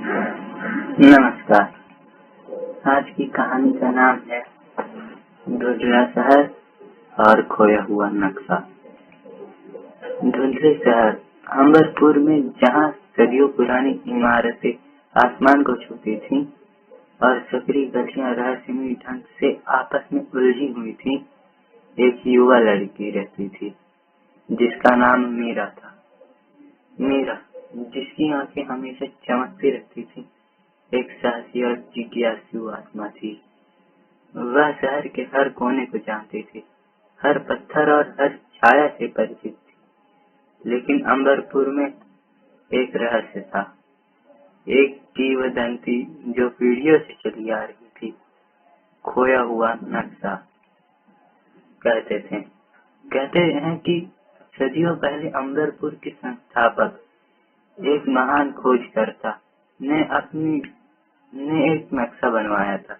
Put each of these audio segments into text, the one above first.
नमस्कार। आज की कहानी का नाम है धुंधला शहर और खोया हुआ नक्शा। धुंधले शहर अंबरपुर में, जहाँ सदियों पुरानी इमारतें आसमान को छूती थीं और सकरी गलियां रहस्यमयी ढंग से आपस में उलझी हुई थीं, एक युवा लड़की रहती थी जिसका नाम मीरा था। मीरा, जिसकी आंखें हमेशा चमकती रहती थी, एक साहसी और जिज्ञासु आत्मा थी। वह शहर के हर कोने को जानती थी, हर पत्थर और हर छाया से परिचित थी। लेकिन अंबरपुर में एक रहस्य था, एक किंवदंती जो पीढ़ियों से चली आ रही थी। खोया हुआ नक्शा। कहते हैं कि सदियों पहले अंबरपुर के संस्थापक, एक महान खोजकर्ता ने एक नक्शा बनवाया था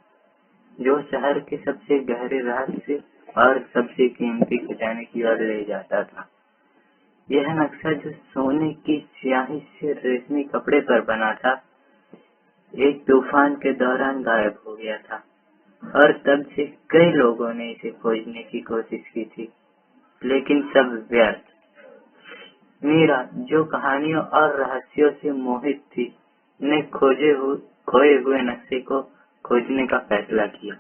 जो शहर के सबसे गहरे रहस्य और सबसे कीमती खजाने की ओर ले जाता था। यह नक्शा, जो सोने की स्याही से रेशमी कपड़े पर बना था, एक तूफान के दौरान गायब हो गया था और तब से कई लोगों ने इसे खोजने की कोशिश की थी, लेकिन सब व्यर्थ। मीरा, जो कहानियों और रहस्यों से मोहित थी, ने खोए हुए नक्शे को खोजने का फैसला किया।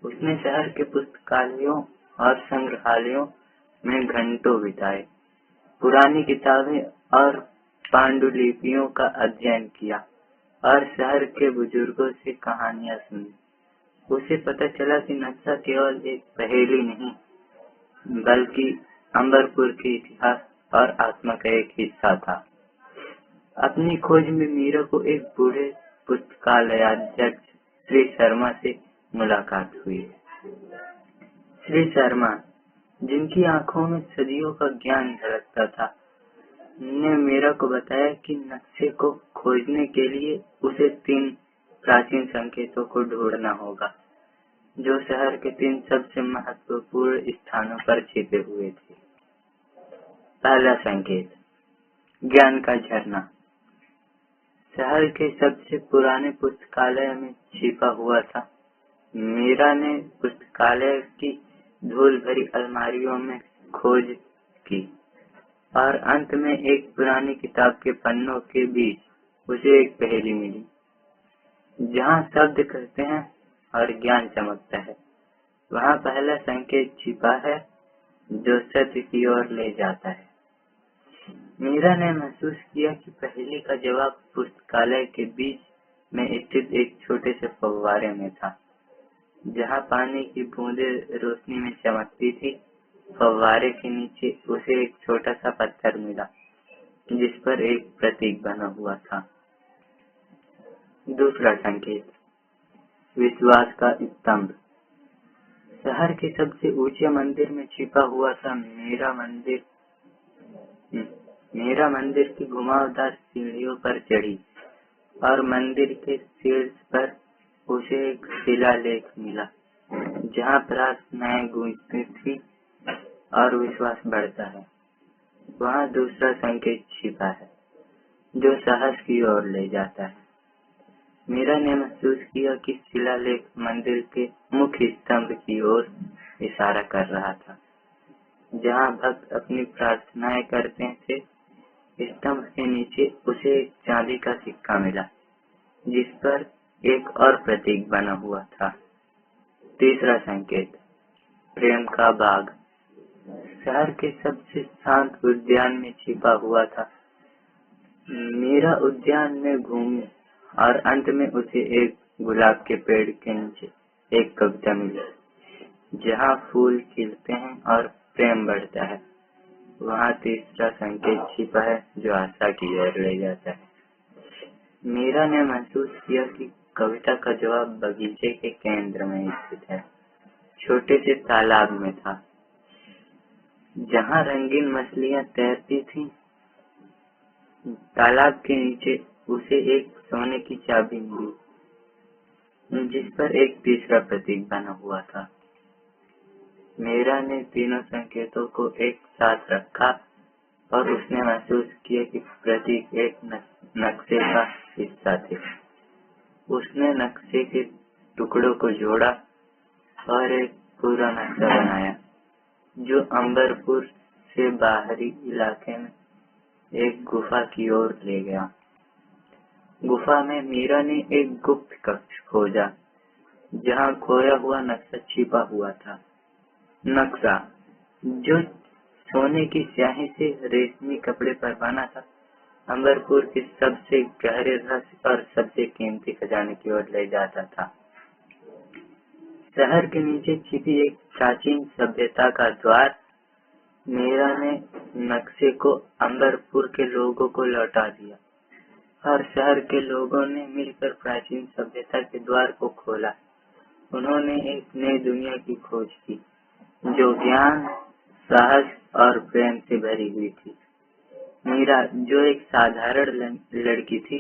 उसने शहर के पुस्तकालयों और संग्रहालयों में घंटों बिताए, पुरानी किताबें और पांडुलिपियों का अध्ययन किया और शहर के बुजुर्गों से कहानियां सुनी। उसे पता चला कि नक्शा केवल एक पहेली नहीं, बल्कि अंबरपुर के इतिहास और आत्मा का एक हिस्सा था। अपनी खोज में मीरा को एक बूढ़े पुस्तकालयाध्यक्ष श्री शर्मा से मुलाकात हुई। श्री शर्मा, जिनकी आंखों में सदियों का ज्ञान झलकता था, ने मीरा को बताया कि नक्शे को खोजने के लिए उसे 3 प्राचीन संकेतों को ढूंढना होगा, जो शहर के 3 सबसे महत्वपूर्ण स्थानों पर छिपे हुए थे। पहला संकेत, ज्ञान का झरना। शहर के सबसे पुराने पुस्तकालय में छिपा हुआ था। मीरा ने पुस्तकालय की धूल भरी अलमारियों में खोज की और अंत में एक पुरानी किताब के पन्नों के बीच उसे एक पहेली मिली। जहाँ शब्द कहते हैं और ज्ञान चमकता है, वहाँ पहला संकेत छिपा है, जो सत्य की ओर ले जाता है। मीरा ने महसूस किया कि पहेली का जवाब पुस्तकालय के बीच में स्थित एक छोटे से फव्वारे में था, जहाँ पानी की बूंदें रोशनी में चमकती थी। फव्वारे के नीचे उसे एक छोटा सा पत्थर मिला, जिस पर एक प्रतीक बना हुआ था। दूसरा संकेत, विश्वास का स्तंभ। शहर के सबसे ऊंचे मंदिर में छिपा हुआ था मीरा मंदिर की घुमावदार सीढ़ियों पर चढ़ी और मंदिर के शीर्ष पर उसे एक शिलालेख मिला, जहाँ प्रार्थनाएं गूंजती थी और विश्वास बढ़ता है। वहाँ दूसरा संकेत छिपा है, जो साहस की ओर ले जाता है। मीरा ने महसूस किया कि शिलालेख मंदिर के मुख्य स्तंभ की ओर इशारा कर रहा था, जहाँ भक्त अपनी प्रार्थनाएं करते थे। स्तंभ के नीचे उसे एक चांदी का सिक्का मिला, जिस पर एक और प्रतीक बना हुआ था। तीसरा संकेत, प्रेम का बाग। शहर के सबसे शांत उद्यान में छिपा हुआ था। मीरा उद्यान में घूमी और अंत में उसे एक गुलाब के पेड़ के नीचे एक कविता मिली, जहाँ फूल खिलते हैं और प्रेम बढ़ता है। वहाँ तीसरा संकेत छिपा है, जो आशा की ओर ले जाता है। मीरा ने महसूस किया कि कविता का जवाब बगीचे के केंद्र में स्थित है, छोटे से तालाब में था, जहाँ रंगीन मछलियाँ तैरती थीं। तालाब के नीचे उसे एक सोने की चाबी मिली, जिस पर एक तीसरा प्रतीक बना हुआ था। मीरा ने तीनों संकेतों को एक साथ रखा और उसने महसूस किया कि प्रतीक एक नक्शे का हिस्सा थे। नक्शे के टुकड़ों को जोड़ा और एक पूरा नक्शा बनाया जो अंबरपुर से बाहरी इलाके में एक गुफा की ओर ले गया। गुफा में मीरा ने एक गुप्त कक्ष खोजा जहाँ खोया हुआ नक्शा छिपा हुआ था। नक्शा जो सोने की स्याही से रेशमी कपड़े पर बना था, अंबरपुर के सबसे गहरे रहस्य और सबसे कीमती खजाने की ओर ले जाता था। शहर के नीचे छिपी एक प्राचीन सभ्यता का द्वार। मीरा ने नक्शे को अंबरपुर के लोगों को लौटा दिया और शहर के लोगों ने मिलकर प्राचीन सभ्यता के द्वार को खोला। उन्होंने एक नई दुनिया की खोज की जो ज्ञान, साहस और प्रेम से भरी हुई थी। मीरा, जो एक साधारण लड़की थी,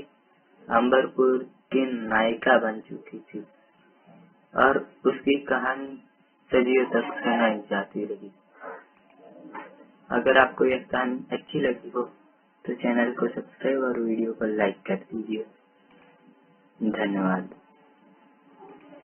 अंबरपुर की नायिका बन चुकी थी और उसकी कहानी सदियों तक सुनाई जाती रही। अगर आपको यह कहानी अच्छी लगी हो तो चैनल को सब्सक्राइब और वीडियो को लाइक कर दीजिए। धन्यवाद।